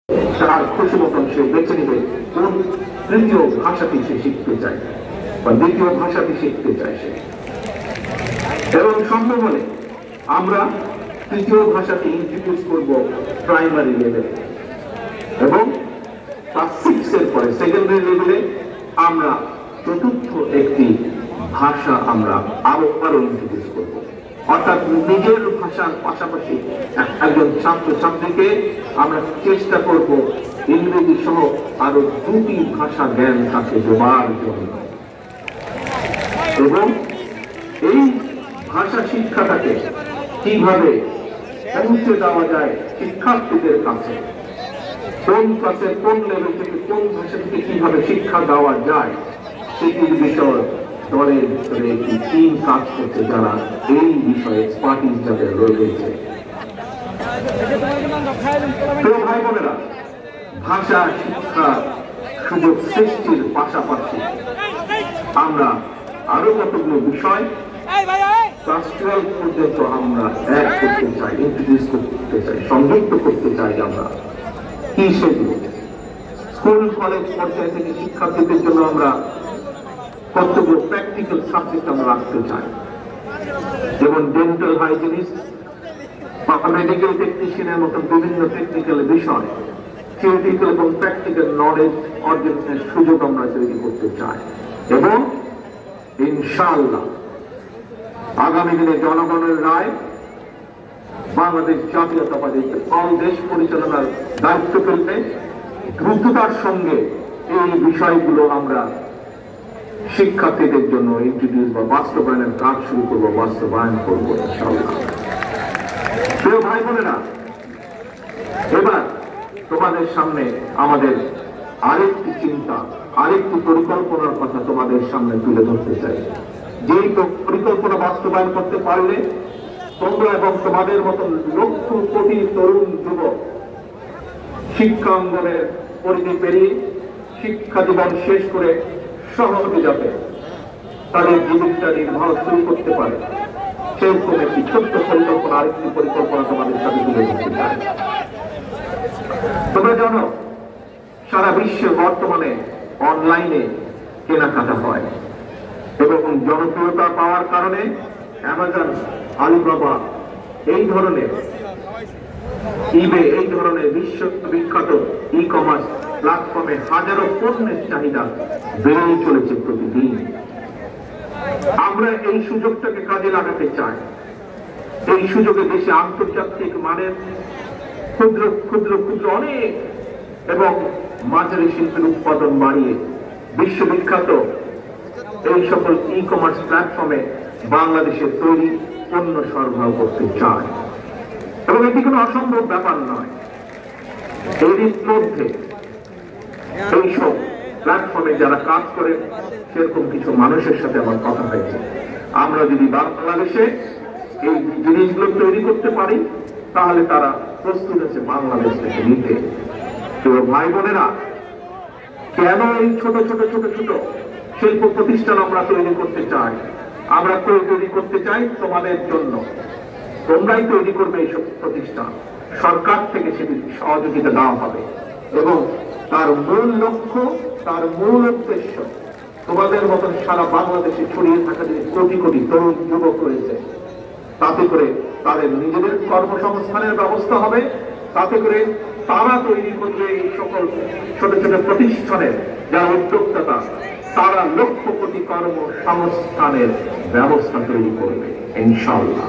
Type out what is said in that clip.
তার খুশি মতন সে বেছে নিবে কোন তৃতীয় ভাষাটি সে শিখতে চায় বা দ্বিতীয় ভাষাটি শিখতে চায় সে। এবং সম্ভব হলে আমরা তৃতীয় ভাষাটি ইন্ট্রোডিউস করব প্রাইমারি লেভেলে, এবং ক্লাস 6 এর পরে সেকেন্ডারি লেভেলে আমরা চতুর্থ একটি ভাষা আমরা আরো ইন্ট্রোডিউস করব। অর্থাৎ নিজের ভাষার পাশাপাশি একজন ছাত্রছাত্রীকে আমরা চেষ্টা করব ইংরেজি সহ আরো দুটি ভাষা জ্ঞান তাকে দেওয়ার জন্য। এবং এই ভাষা শিক্ষাটাকে কিভাবে পৌঁছে দেওয়া যায় শিক্ষার্থীদের কাছে, কোন ক্লাসে কোন লেভেল থেকে কোন ভাষা থেকে কিভাবে শিক্ষা দেওয়া যায়, সেটির বিষয় দলের ভিতরে একটি টিম কাজ করছে যারা এই বিষয়ে এক্সপার্টিস যাদের রয়েছে। প্রিয় ভাই বোনেরা, ভাষা শিক্ষা সুযোগ সৃষ্টির পাশাপাশি আমরা আরো কতগুলো বিষয় ক্লাস 12 পর্যন্ত আমরা অ্যাড করতে চাই, ইন্ট্রোডিউস করতে চাই, সংযুক্ত করতে চাই। আমরা কি সেগুলো? স্কুল কলেজ পর্যায়ে থেকে শিক্ষার্থীদের জন্য আমরা কতগুলো প্র্যাকটিক্যাল সাবজেক্ট আমরা রাখতে চাই, যেমন ডেন্টাল হাইজিনিস্ট বা মেডিকেল টেকনিশিয়ানের মতো বিভিন্ন টেকনিক্যাল বিষয় থিওরিটিক্যাল এবং প্র্যাকটিক্যাল নলেজ অর্জনের সুযোগ আমরা তৈরি করতে চাই। এবং ইনশাআল্লাহ আগামী দিনে জনগণের রায় বাংলাদেশ জাতীয়তাবাদী দল দেশ পরিচালনার দায়িত্ব পেলে দ্রুততার সঙ্গে এই বিষয়গুলো আমরা শিক্ষার্থীদের জন্য ইন্ট্রোডিউস বা বাস্তবায়নের কাজ শুরু করবো, বাস্তবায়ন করবো ইনশাআল্লাহ। প্রিয় ভাই বোনেরা, এবার তোমাদের সামনে আমাদের আরেকটি চিন্তা, আরেকটি পরিকল্পনার কথা তোমাদের সামনে তুলে ধরতে চাই। যেই পরিকল্পনা বাস্তবায়ন করতে পারলে তোমরা এবং তোমাদের মতন লক্ষ কোটি তরুণ যুবক শিক্ষা অঙ্গনের পরিধি পেরিয়ে শিক্ষা জীবন শেষ করে সহজে যাবে তাদের জীবনটা নির্বাহ শুরু করতে পারে, সেরকম একটি ছোট্ট পরিকল্পনা, আরেকটি পরিকল্পনা তোমাদের সাথে তুলে ধরতে চাই। তোমরা জানো সারা বিশ্বে বর্তমানে অনলাইনে কেনাকাটা হয় এবং জনপ্রিয়তা পাওয়ার কারণে অ্যামাজন, আলিবাবা এই ধরনের ইবে এই ধরনের বিশ্ববিখ্যাত ই কমার্স প্ল্যাটফর্মে হাজারো পণ্যের চাহিদা বেড়েই চলেছে প্রতিদিন। আমরা এই সুযোগটাকে কাজে লাগাতে চাই। এই সুযোগে দেশে আন্তর্জাতিক মানের ক্ষুদ্র ক্ষুদ্র ক্ষুদ্র অনেক এবং মাঝারি শিল্পের উৎপাদন বাড়িয়ে বিশ্ববিখ্যাত এই সকল ই কমার্স প্ল্যাটফর্মে বাংলাদেশের তৈরি পণ্য সরবরাহ করতে চায়। এবং এটি কোনো অসম্ভব ব্যাপার নয়। এর মধ্যে এইসব প্ল্যাটফর্মে যারা কাজ করে সেরকম কিছু মানুষের সাথে আমার কথা হয়েছে। আমরা যদি বাংলাদেশে এই জিনিসগুলো তৈরি করতে পারি তাহলে তারা প্রস্তুত আছে বাংলাদেশ থেকে নিতে। তো ভাই বোনেরা, কেন এই ছোট ছোট ছোট ছোট শিল্প প্রতিষ্ঠান আমরা তৈরি করতে চাই? আমরা তৈরি করতে চাই তোমাদের জন্য। তোমরাই তৈরি করবে এইসব প্রতিষ্ঠান, সরকার থেকে সেটি সহযোগিতা দেওয়া হবে এবং তার মূল লক্ষ্য, তার মূল উদ্দেশ্য তোমাদের মতন সারা বাংলাদেশে ছড়িয়ে থাকা যে কোটি কোটি তরুণ যুবক রয়েছে, তাতে করে তাদের নিজেদের কর্মসংস্থানের ব্যবস্থা হবে, তাতে করে তারা তৈরি করবে এই সকল ছোট ছোট প্রতিষ্ঠানের যারা উদ্যোক্তা, তারা লক্ষ কোটি কর্মসংস্থানের ব্যবস্থা তৈরি করবে ইনশাআল্লাহ।